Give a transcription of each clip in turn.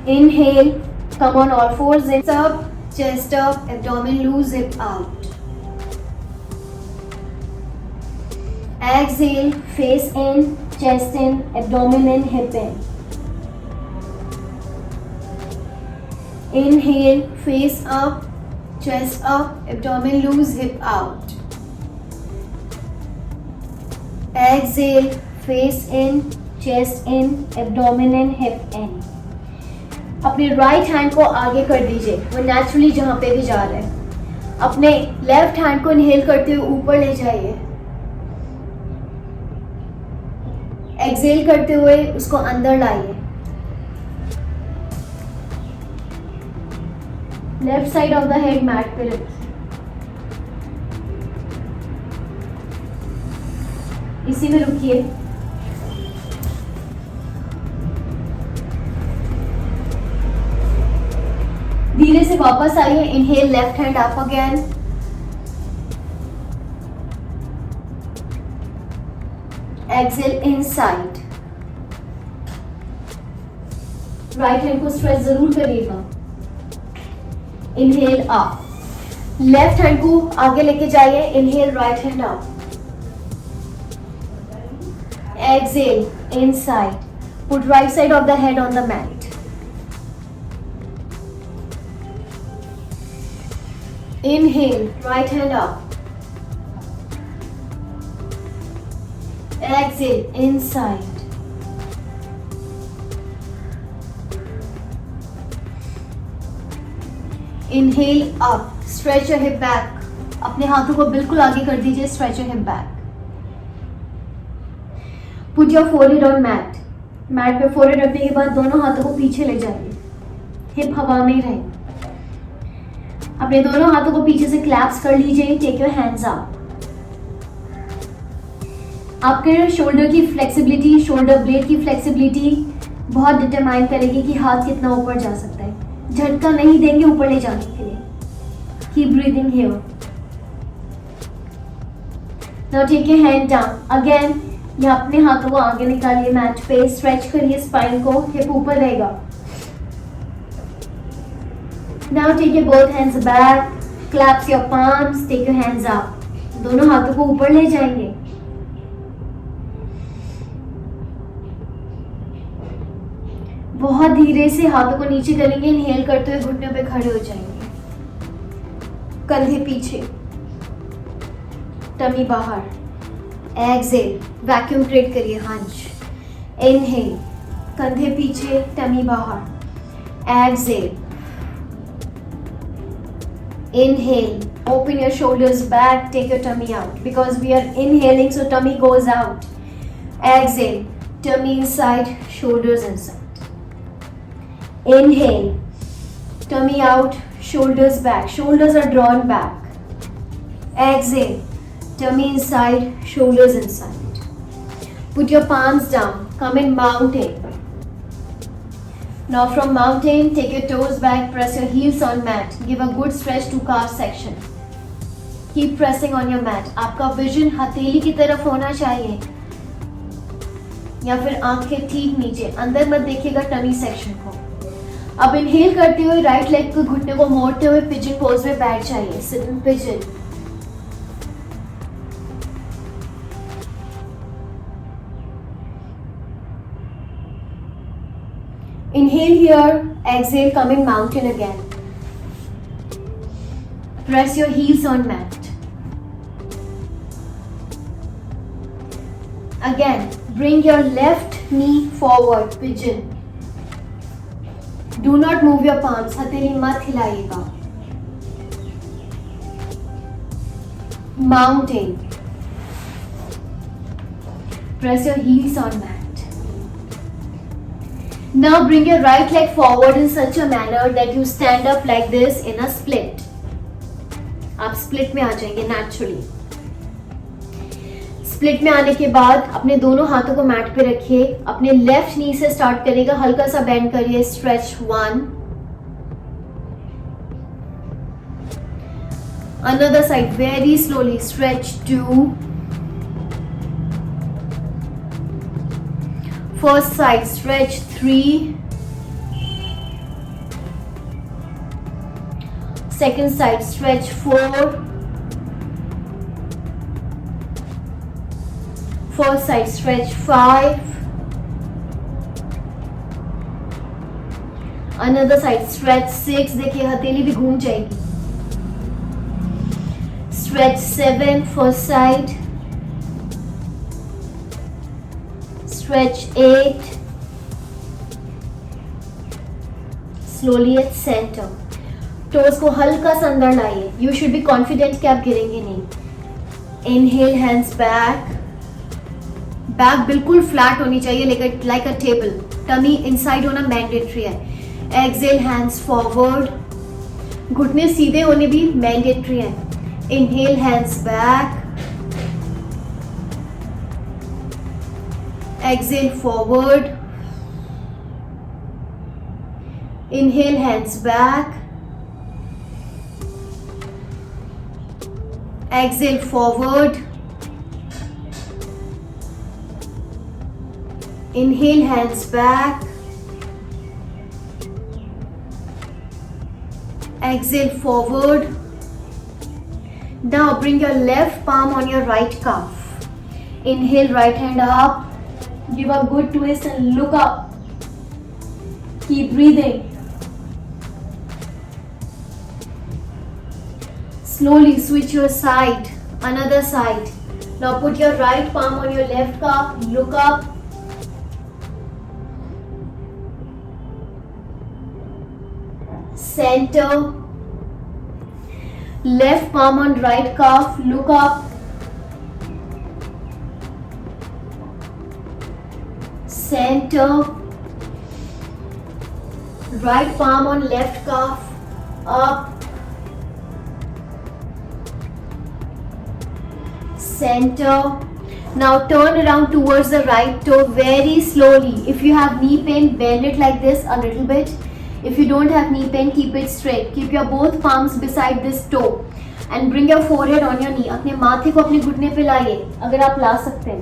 Inhale, come on all fours, sit up, chest up, abdomen loose, hip out. Exhale, face in, chest in, abdomen in, hip in. Inhale, face up, chest up, abdomen loose, hip out. Exhale, face in, chest in, abdomen in, hip in. अपने right hand को आगे कर दीजिए, वो naturally जहां पे भी जा रहा है। अपने लेफ्ट हैंड को इनहेल करते हुए ऊपर ले जाइए, एक्सहेल करते हुए उसको अंदर लाइए। Left side of the head mat पे रखिए। इसी में रुकिए। धीरे से वापस आइए। Inhale, left hand up again. Exhale inside. Right hand को स्ट्रेच जरूर करिएगा। इनहेल अप, लेफ्ट हैंड को आगे लेके जाइए। Inhale, right hand up. Exhale inside, put right side of the head on the mat. Inhale, right hand up. Exhale, inside. Inhale up, stretch your hip back. अपने हाथों को बिल्कुल आगे कर दीजिए, stretch your hip back. Put your forehead on mat. Mat पे forehead रखने के बाद दोनों हाथों को पीछे ले जाइए, हिप हवा में ही रहे। अपने दोनों हाथों को पीछे से क्लैप्स कर लीजिए। Take your hands up. आपके शोल्डर की फ्लेक्सिबिलिटी, शोल्डर ब्लेड की फ्लेक्सिबिलिटी बहुत डिटरमाइन करेगी कि हाथ कितना ऊपर जा सकता है। झटका नहीं देंगे ऊपर ले जाने के लिए। Keep breathing here. Now take your hand down again. या अपने हाथों को आगे निकालिए मैट पे, स्ट्रेच करिए स्पाइन को, हिप ऊपर रहेगा। Now take your both hands back, clasp your palms, take your hands up. दोनों हाथों को ऊपर ले जाएंगे। बहुत धीरे से हाथों को नीचे करेंगे। इनहेल करते हुए घुटनों पे खड़े हो जाएंगे, कंधे पीछे, टमी बाहर। एक्सहेल, वैक्यूम क्रिएट करिए, हंच। इनहेल, कंधे पीछे, टमी बाहर। Exhale, inhale, open your shoulders back, take your tummy out because we are inhaling, so tummy goes out. Exhale, tummy inside, shoulders inside. Inhale, tummy out, shoulders back, shoulders are drawn back. Exhale, tummy inside, shoulders inside. Put your palms down, come in mountain. Now from mountain, take your toes back, press your heels on mat. Give a good stretch to calf section. Keep pressing on your mat. आपका vision हथेली की तरफ होना चाहिए या फिर आंख के ठीक नीचे। अंदर मत देखिएगा टमी सेक्शन को। अब इनहेल करते हुए राइट लेग को घुटने को मोड़ते हुए पिजन पोज में बैठ जाइए, sit in pigeon. Inhale here, exhale, come in mountain again. Press your heels on mat. Again, bring your left knee forward, pigeon. Do not move your palms, हथेली मत हिलाइएगा। Mountain. Press your heels on mat. Now bring your right leg forward in such a manner that you stand up like this in a split. आप split में आ जाएंगे naturally. Split में आने के बाद अपने दोनों हाथों को मैट पे रखिए। अपने लेफ्ट नी से स्टार्ट करिएगा, हल्का सा बेंड करिए। Stretch 1, another side very slowly, stretch 2, first side stretch 3, Second side, stretch 4. Fourth side, stretch 5. Another side, stretch 6. देखिए हथेली भी घूम जाएगी. Stretch 7, first side. Stretch 8. Slowly at center. Toes को हल्का सा अंदर लाइए. You should be confident कि आप गिरेंगे नहीं. Inhale, hands back. बैक बिल्कुल फ्लैट होनी चाहिए like a table. Tummy inside होना मैंडेटरी है. Exhale, hands forward. घुटने सीधे होने भी मैंडेटरी है. Inhale, hands back. Exhale, forward. Inhale, hands back. Exhale, forward. Inhale, hands back. Exhale, forward. Now bring your left palm on your right calf. Inhale, right hand up. Give a good twist and look up. Keep breathing. Slowly switch your side, another side. Now put your right palm on your left calf, look up. Center. Left palm on right calf, look up. Center. Right palm on left calf, up. Center. Now turn around towards the right toe very slowly. If you have knee pain, bend it like this a little bit. If you don't have knee pain, keep it straight. Keep your both palms beside this toe and bring your forehead on your knee. अपने माथे को अपने घुटने पे लाइए अगर आप ला सकते हैं.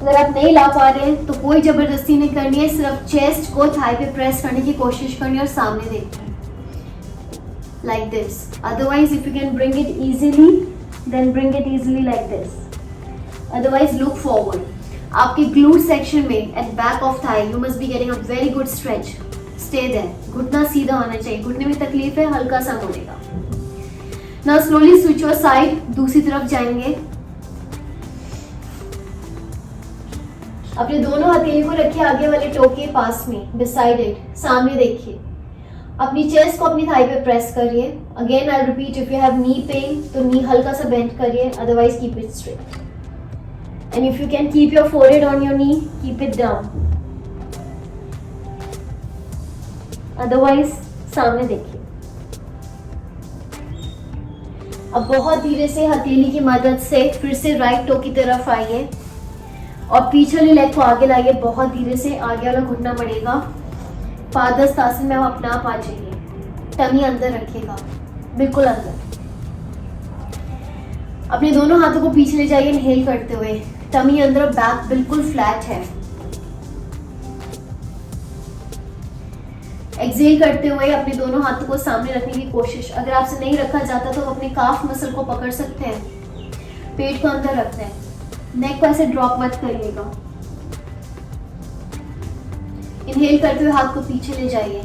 अगर आप नहीं ला पा रहे हैं तो कोई जबरदस्ती नहीं करनी है. सिर्फ चेस्ट को थाई पे प्रेस करने की कोशिश करनी है और सामने देखना है like this. Otherwise, if you can bring it easily, then bring it easily like this. Otherwise, look forward. आपके glute section में at back of thigh, you must be getting a very good stretch. Stay there. घुटना सीधा होना चाहिए. घुटने में तकलीफ है, हल्का सा मुड़ेगा. Now slowly switch your side. दूसरी तरफ जाएंगे. अपने दोनों हथेली को रखिए आगे वाले टो के पास में, beside it. सामने देखिए. अपनी चेस्ट को अपनी थाई पे प्रेस करिए. Again I repeat, if you have knee pain तो नी हल्का सा बेंड करिए. Otherwise keep it straight. And if you can keep your forehead on your knee, keep it down. Otherwise सामने देखिए. अब बहुत धीरे से हथेली की मदद से फिर से राइट टो की तरफ आइए और पीछे वाली लेग को आगे लाइए. बहुत धीरे से आगे वाला घुटना बढ़ेगा. पादहस्तासन में आप अपना आप आ जाइए. टमी अंदर रखिएगा, बिल्कुल अंदर. अपने दोनों हाथों को पीछे ले जाइए इनहेल करते हुए. टमी अंदर, बैक बिल्कुल फ्लैट है. एक्सहेल करते हुए अपने दोनों हाथों को सामने रखने की कोशिश. अगर आपसे नहीं रखा जाता तो अपने काफ मसल को पकड़ सकते हैं. पेट को अंदर रखते हैं. नेक को ऐसे ड्रॉप मत करिएगा. इनहेल करते हुए हाथ को पीछे ले जाइए.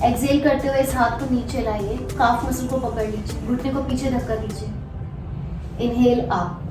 एक्सहेल करते हुए इस हाथ को नीचे लाइए. काफ मसल को पकड़ लीजिए. घुटने को पीछे धक्का दीजिए. Inhale up.